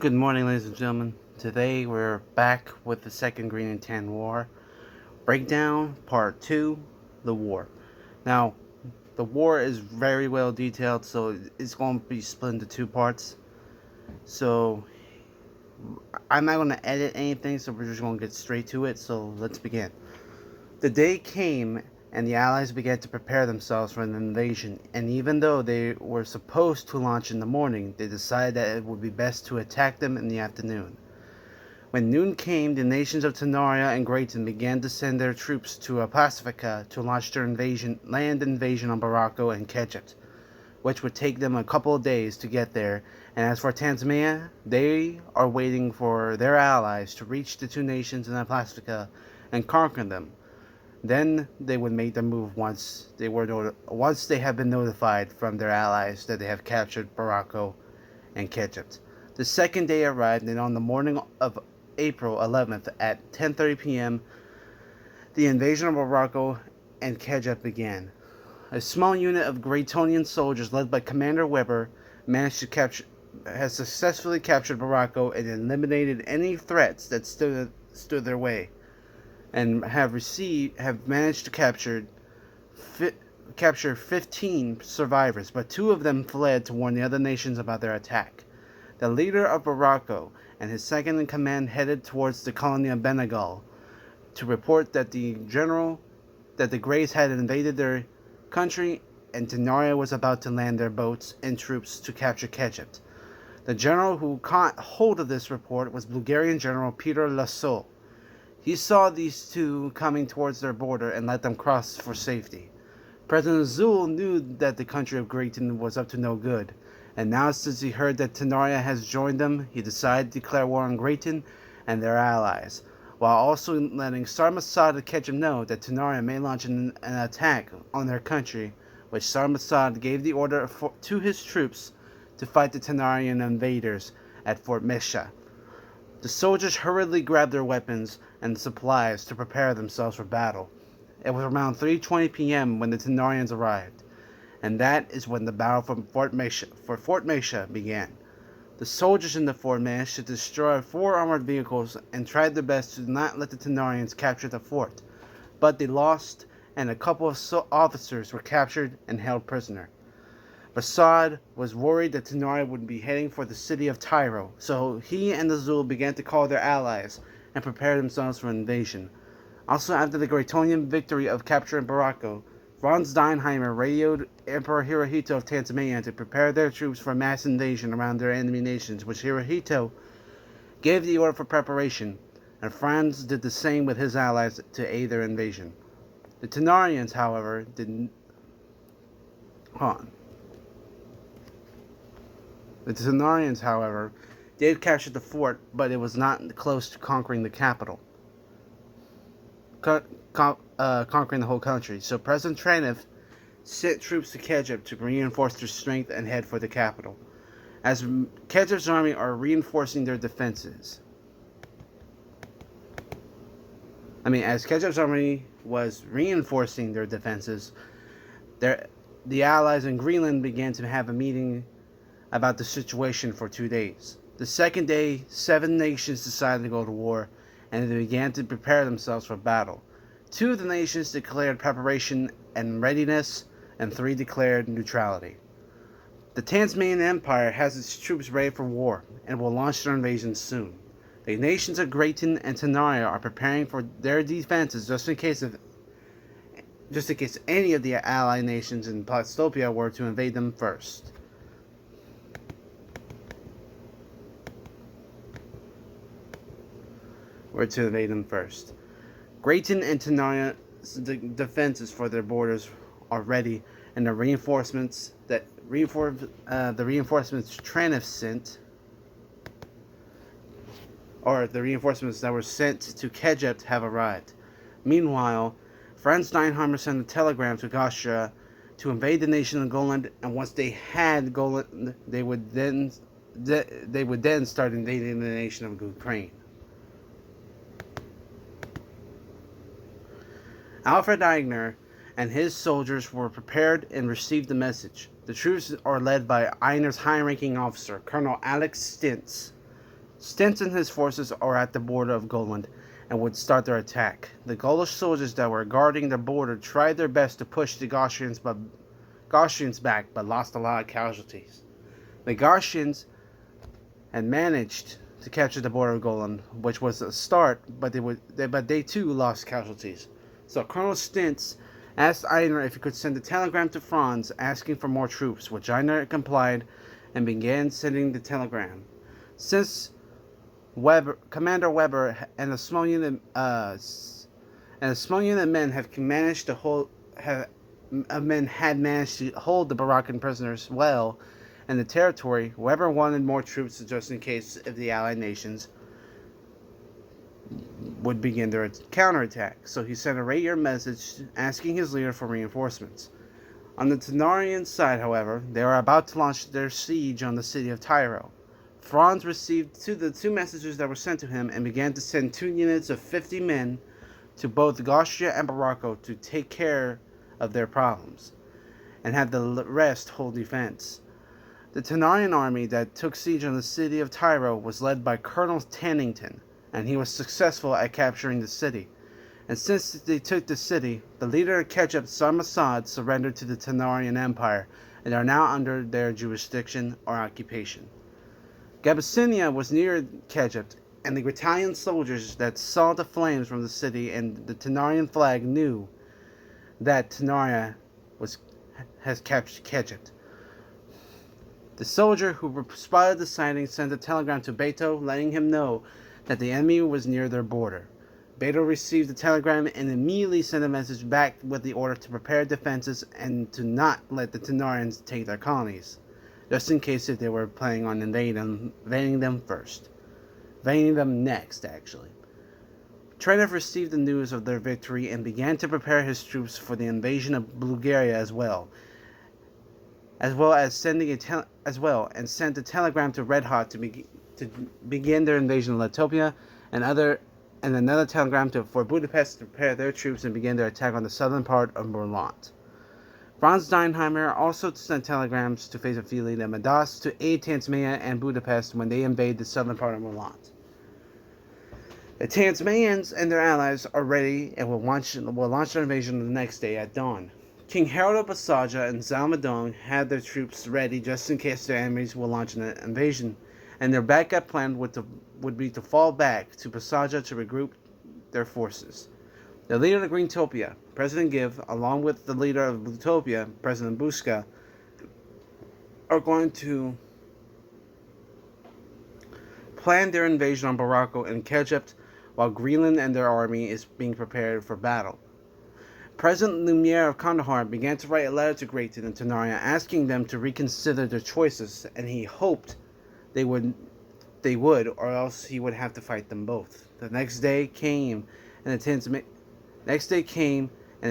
Good morning, ladies and gentlemen. Today we're back with the Second Green and Tan War. Breakdown, Part 2, the war. Now, the war is very well detailed, so it's going to be split into two parts. So, I'm not going to edit anything, so we're just going to get straight to it. So, let's begin. The day came, and the Allies began to prepare themselves for an invasion. And even though they were supposed to launch in the morning, they decided that it would be best to attack them in the afternoon. When noon came, the nations of Tanaria and Grayton began to send their troops to Pacifica to launch their land invasion on Barako and Ketchut, which would take them a couple of days to get there. And as for Tanzania, they are waiting for their allies to reach the two nations in Pacifica and conquer them. Then they would make their move once they have been notified from their allies that they have captured Barako and Ketchut. The second day arrived, and on the morning of April 11th at 10:30 p.m., the invasion of Morocco and Ketchut began. A small unit of Graytonian soldiers led by Commander Weber has successfully captured Morocco and eliminated any threats that stood their way, and have managed to capture 15 survivors, but two of them fled to warn the other nations about their attack. The leader of Morocco and his second in command headed towards the colony of Benegal to report that the Greys had invaded their country and Tanaria was about to land their boats and troops to capture Ketchut. The general who caught hold of this report was Bulgarian General Peter Lassalle. He saw these two coming towards their border and let them cross for safety. President Zul knew that the country of Grayton was up to no good, and now since he heard that Tanaria has joined them, he decided to declare war on Grayton and their allies, while also letting Sarmasad Ketchum know that Tanaria may launch an attack on their country, which Sarmasad gave the order to his troops to fight the Tanarian invaders at Fort Mesha. The soldiers hurriedly grabbed their weapons and supplies to prepare themselves for battle. It was around 3:20 p.m. when the Tanarians arrived, and that is when the battle for Fort Mesha began. The soldiers in the Fort managed to destroy 4 armored vehicles and tried their best to not let the Tanarians capture the fort, but they lost, and a couple of officers were captured and held prisoner. Basad was worried that Tanaria would be heading for the city of Tyro, so he and the Zul began to call their allies and prepare themselves for invasion. Also, after the Graytonian victory of capturing Barako, Franz Steinheimer radioed Emperor Hirohito of Tanzania to prepare their troops for a mass invasion around their enemy nations, which Hirohito gave the order for preparation, and Franz did the same with his allies to aid their invasion. The Tanarians, however, did did capture the fort, but it was not close to conquering the capital. Conquering the whole country. So President Traniff sent troops to Ketchut to reinforce their strength and head for the capital. As Ketchut's army are reinforcing their defenses. As Ketchup's army was reinforcing their defenses, the Allies in Greenland began to have a meeting about the situation for 2 days. The second day, 7 nations decided to go to war, and they began to prepare themselves for battle. 2 of the nations declared preparation and readiness, and 3 declared neutrality. The Tasmanian Empire has its troops ready for war, and will launch their invasion soon. The nations of Grayton and Tanaria are preparing for their defenses just in case any of the allied nations in Plastopia were to invade them first. Grayton and Tanaria's defenses for their borders are ready, and the reinforcements Traniff sent, or the reinforcements that were sent to Ketchut, have arrived. Meanwhile, Franz Steinheimer sent a telegram to Austria to invade the nation of Goland, and once they had Goland, they would then start invading the nation of Ukraine. Alfred Eigner and his soldiers were prepared and received the message. The troops are led by Eigner's high-ranking officer, Colonel Alex Stintz. Stents and his forces are at the border of Goland and would start their attack. The Gaulish soldiers that were guarding the border tried their best to push the Gaussians back, but lost a lot of casualties. The Gaussians had managed to capture the border of Goland, which was a start, but they too lost casualties. So Colonel Stintz asked Einar if he could send a telegram to Franz asking for more troops, which Einar complied and began sending the telegram. Since Commander Weber and a small unit of men had managed to hold the Baraccan prisoners well in the territory, Weber wanted more troops just in case if the allied nations would begin their counterattack. So he sent a radio message asking his leader for reinforcements. On the Tenarian side, however, they were about to launch their siege on the city of Tyro. Franz received the two messages that were sent to him and began to send 2 units of 50 men to both Gostia and Baracco to take care of their problems and have the rest hold defense. The Tenarian army that took siege on the city of Tyro was led by Colonel Tannington, and he was successful at capturing the city. And since they took the city, the leader of Kejep, Sarmasad, surrendered to the Tenarian Empire and are now under their jurisdiction or occupation. Gabasinia was near Kejep, and the Italian soldiers that saw the flames from the city and the Tenarian flag knew that Tenaria has captured Kejep. The soldier who spotted the sighting sent a telegram to Beto letting him know that the enemy was near their border. Beto received the telegram and immediately sent a message back with the order to prepare defenses and to not let the Tenarians take their colonies, just in case if they were planning on invading them next, actually. Trenov received the news of their victory and began to prepare his troops for the invasion of Bulgaria as well and sent a telegram to Red Hot to begin their invasion of Latopia, and another telegram for Budapest to prepare their troops and begin their attack on the southern part of Merlant. Franz Steinheimer also sent telegrams to Fezafili and Madas to aid Tanzmania and Budapest when they invade the southern part of Merlant. The Tanzmanians and their allies are ready and will launch their invasion the next day at dawn. King Harold of Basaja and Zalmadong had their troops ready just in case their enemies will launch an invasion, and their backup plan would be to fall back to Basaja to regroup their forces. The leader of Greentopia, President Give, along with the leader of Blutopia, President Buska, are going to plan their invasion on Baracco and Kejep, while Greenland and their army is being prepared for battle. President Lumiere of Kandahar began to write a letter to Grayton and Tenaria asking them to reconsider their choices, and he hoped they would, or else he would have to fight them both. The next day came, and the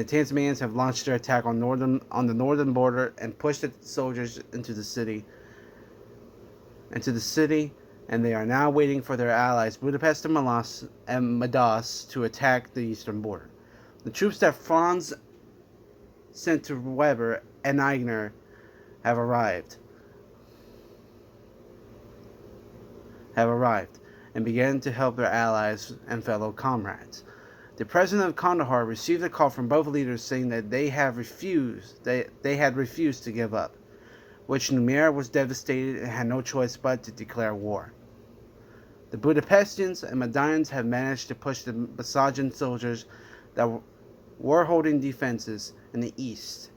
Tanzanians have launched their attack on the northern border and pushed the soldiers into the city, and they are now waiting for their allies Budapest and Madas to attack the eastern border. The troops that Franz sent to Weber and Einar have arrived and began to help their allies and fellow comrades. The president of Kandahar received a call from both leaders saying that they had refused to give up, which Lumiere was devastated and had no choice but to declare war. The Budapestians and Madaians have managed to push the Basajan soldiers that were holding defenses in the east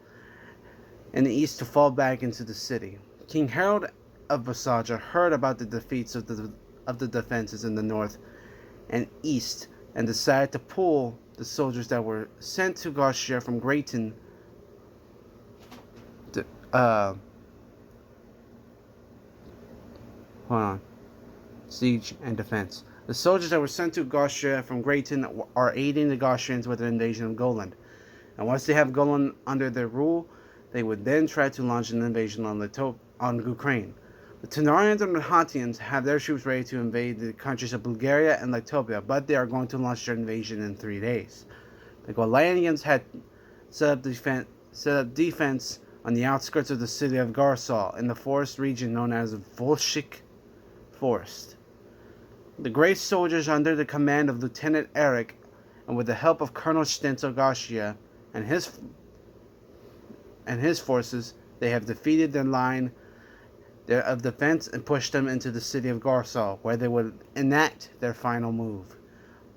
to fall back into the city. King Harold of Basaja heard about the defeats of the defenses in the north and east and decided to pull the soldiers that were sent to Gostia from Grayton siege and defense. The soldiers that were sent to Gostia from Grayton are aiding the Gostrians with the invasion of Goland. And once they have Goland under their rule, they would then try to launch an invasion on Ukraine. The Tenarians and Rahatians have their troops ready to invade the countries of Bulgaria and Latopia, but they are going to launch their invasion in 3 days. The Golanians had set up defense on the outskirts of the city of Garsal in the forest region known as Volshik Forest. The Gray soldiers, under the command of Lieutenant Eric, and with the help of Colonel Stenzel Garcia and his forces, they have defeated their line of defense and pushed them into the city of Garsal, where they would enact their final move.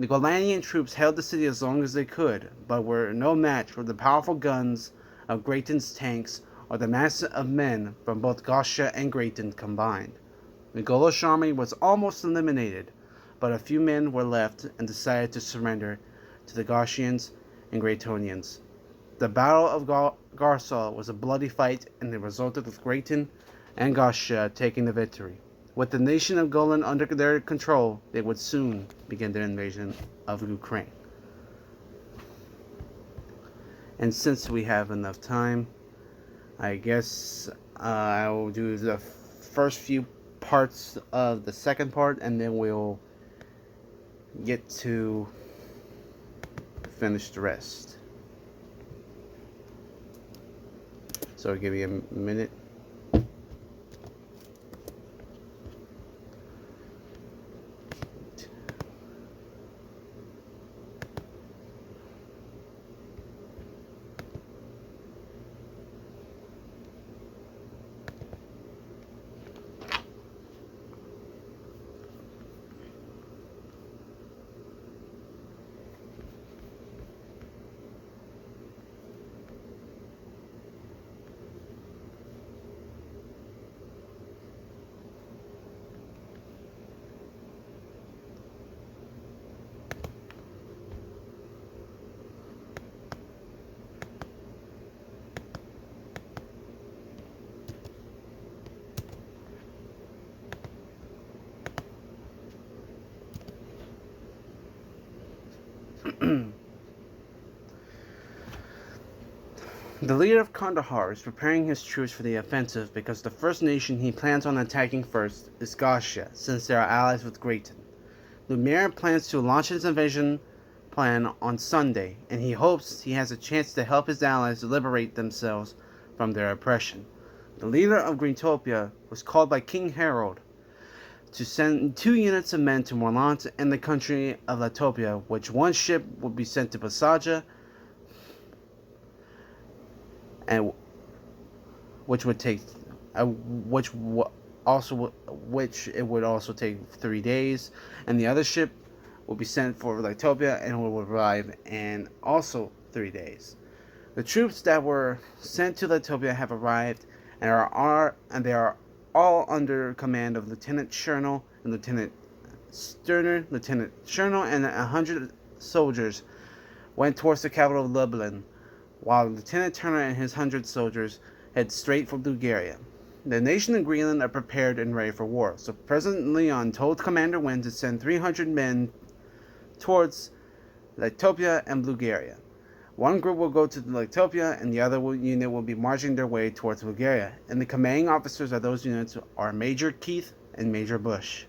The Golanian troops held the city as long as they could, but were no match for the powerful guns of Grayton's tanks or the mass of men from both Garcia and Grayton combined. The Gaulish army was almost eliminated, but a few men were left and decided to surrender to the Garcians and Graytonians. The Battle of Garsal was a bloody fight, and it resulted with Grayton and Garcia taking the victory. With the nation of Golan under their control, they would soon begin their invasion of Ukraine. And since we have enough time, I guess I will do the first few parts of the second part, and then we'll get to finish the rest. So I'll give you a minute. The leader of Kandahar is preparing his troops for the offensive because the first nation he plans on attacking first is Garcia, since they are allies with Grayton. Lumiere plans to launch his invasion plan on Sunday, and he hopes he has a chance to help his allies liberate themselves from their oppression. The leader of Greentopia was called by King Harold to send 2 units of men to Morlant and the country of Latopia, which one ship would be sent to Basaja, and which would also take 3 days, and the other ship will be sent for Latopia and will arrive in also 3 days. The troops that were sent to Latopia have arrived and they are all under command of Lieutenant Chernel and Lieutenant Sterner. Lieutenant Chernel and 100 soldiers went towards the capital of Lublin, while Lieutenant Turner and his 100 soldiers head straight for Bulgaria. The nation of Greenland are prepared and ready for war, so President Leon told Commander Wynne to send 300 men towards Latopia and Bulgaria. One group will go to Latopia, and the other unit will be marching their way towards Bulgaria, and the commanding officers of those units are Major Keith and Major Bush.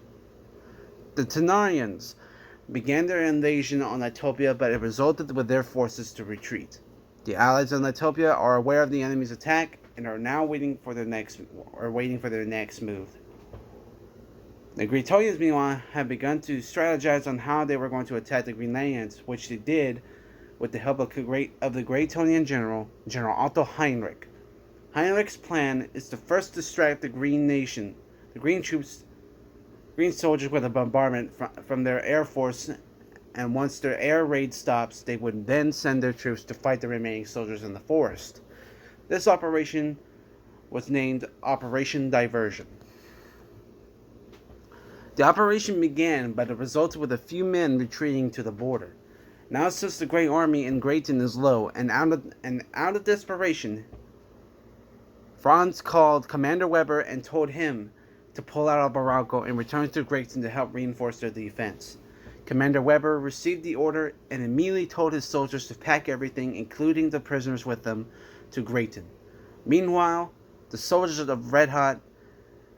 The Tenarians began their invasion on Latopia, but it resulted with their forces to retreat. The allies in Latopia are aware of the enemy's attack and are now waiting for their next move. The Greytonians, meanwhile, have begun to strategize on how they were going to attack the Greenlandians, which they did with the help of the Greytonian General Otto Heinrich. Heinrich's plan is to first distract the Green soldiers with a bombardment from their air force, and once their air raid stops, they would then send their troops to fight the remaining soldiers in the forest. This operation was named Operation Diversion. The operation began, but it resulted with a few men retreating to the border. Now, since the Grey Army in Grayton is low, and out of desperation, Franz called Commander Weber and told him to pull out of Barranco and return to Grayton to help reinforce their defense. Commander Weber received the order and immediately told his soldiers to pack everything, including the prisoners with them, to Grayton. Meanwhile, the soldiers of Red Hot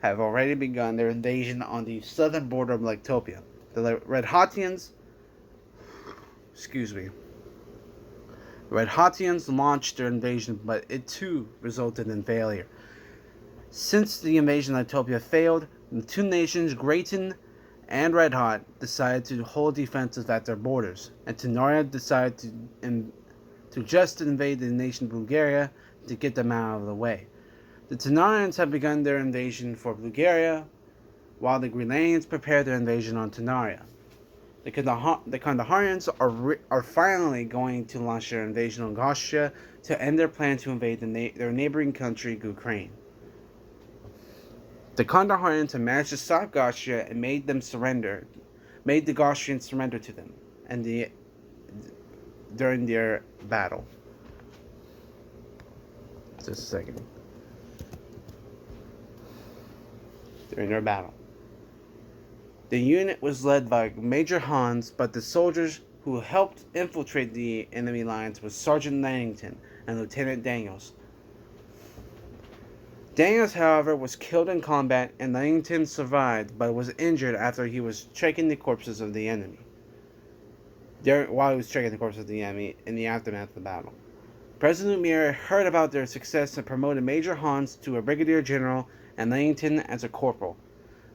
have already begun their invasion on the southern border of Latopia. The Red Hotians launched their invasion, but it too resulted in failure. Since the invasion of Latopia failed, the two nations, Grayton and Red Hot decided to hold defenses at their borders, and Tenoria decided to just invade the nation Bulgaria to get them out of the way. The Tenarians have begun their invasion for Bulgaria, while the Greenlandians prepare their invasion on Tenaria. The Kandaharians are finally going to launch their invasion on Gostia to end their plan to invade their neighboring country, Ukraine. The Kandaharians have managed to stop Gostia and made the Gostrians surrender to them, during their battle. Just a second. During their battle. The unit was led by Major Hans, but the soldiers who helped infiltrate the enemy lines was Sergeant Langton and Lieutenant Daniels. Daniels, however, was killed in combat, and Langton survived, but was injured after he was checking the corpses of the enemy. While he was checking the corpses of the enemy in the aftermath of the battle. President Lumiere heard about their success and promoted Major Hans to a brigadier general and Langton as a corporal.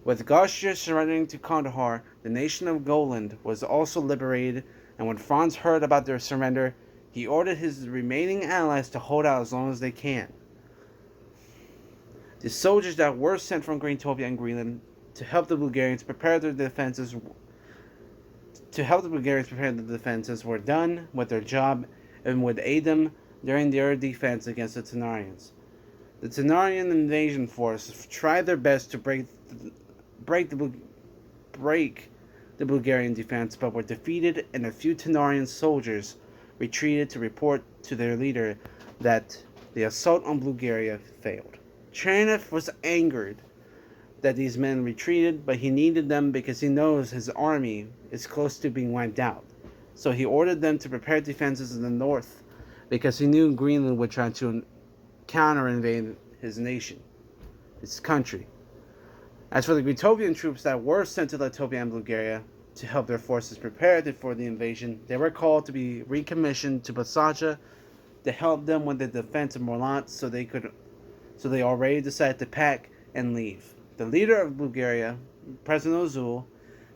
With Gostia surrendering to Kandahar, the nation of Goland was also liberated, and when Franz heard about their surrender, he ordered his remaining allies to hold out as long as they can. The soldiers that were sent from Greentopia and Greenland to help the Bulgarians prepare their defenses were done with their job and would aid them during their defense against the Tenarians. The Tenarian invasion force tried their best to break the Bulgarian defense, but were defeated, and a few Tenarian soldiers retreated to report to their leader that the assault on Bulgaria failed. Chernihiv was angered that these men retreated, but he needed them because he knows his army is close to being wiped out. So he ordered them to prepare defenses in the north, because he knew Greenland would try to counter-invade his nation, his country. As for the Greentopian troops that were sent to Latvia and Bulgaria to help their forces prepare for the invasion, they were called to be recommissioned to Basaja to help them with the defense of Morlant, so they already decided to pack and leave. The leader of Bulgaria, President Ozul,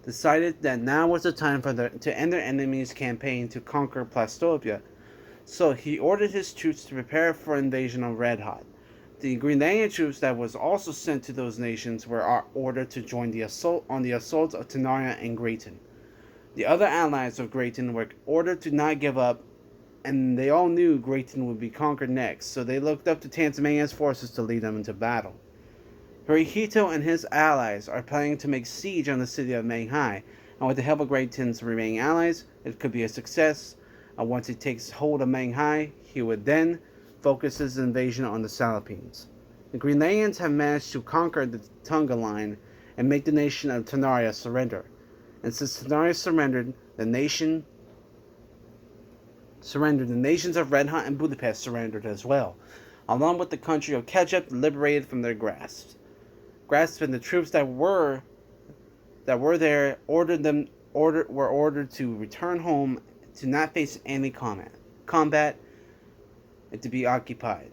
decided that now was the time to end their enemy's campaign to conquer Plastopia, so he ordered his troops to prepare for invasion of Red Hot. The Greenlandian troops that was also sent to those nations were ordered to join the assault of Tenaria and Grayton. The other allies of Grayton were ordered to not give up, and they all knew Grayton would be conquered next, so they looked up to Tasmania's forces to lead them into battle. Hirohito and his allies are planning to make siege on the city of Manghai, and with the help of Grayton's remaining allies, it could be a success. And once he takes hold of Manghai, he would then focus his invasion on the Salipines. The Greenlandians have managed to conquer the Tunga line and make the nation of Tenaria surrender. And since Tenaria surrendered, the nations of Red Hot and Budapest surrendered as well, along with the country of Ketchup liberated from their grasp. And the troops that were there were ordered to return home, to not face any combat, and to be occupied.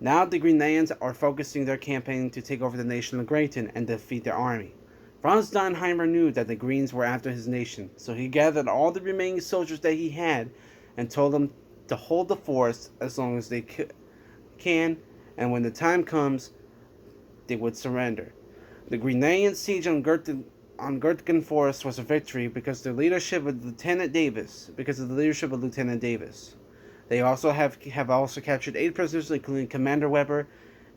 Now the Greenlandians are focusing their campaign to take over the nation of Grayton and defeat their army. Franz Deinheimer knew that the Greens were after his nation, so he gathered all the remaining soldiers that he had and told them to hold the forest as long as they can, and when the time comes, they would surrender. The Greenlandian siege on Gertgen Forest was a victory because of the leadership of Lieutenant Davis. They also have captured 8 prisoners, including Commander Weber,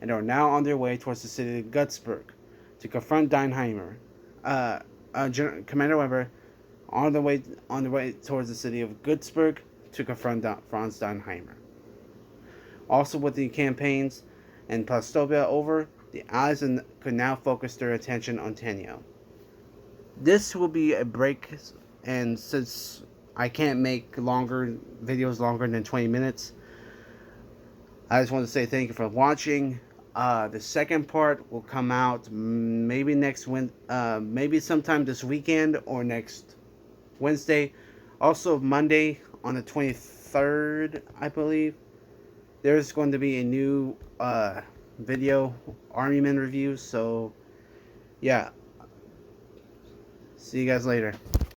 and are now on their way towards the city of Gutsburg to confront Deinheimer. Commander Weber on the way towards the city of Gutsburg to confront Franz Deinheimer. Also, with the campaigns in Plastopia over, the Allies could now focus their attention on Tenio. This will be a break, and since I can't make videos longer than 20 minutes, I just want to say thank you for watching. The second part will come out maybe maybe sometime this weekend or next Wednesday. Also, Monday on the 23rd, I believe, there's going to be a new video, Army Men review. So, yeah. See you guys later.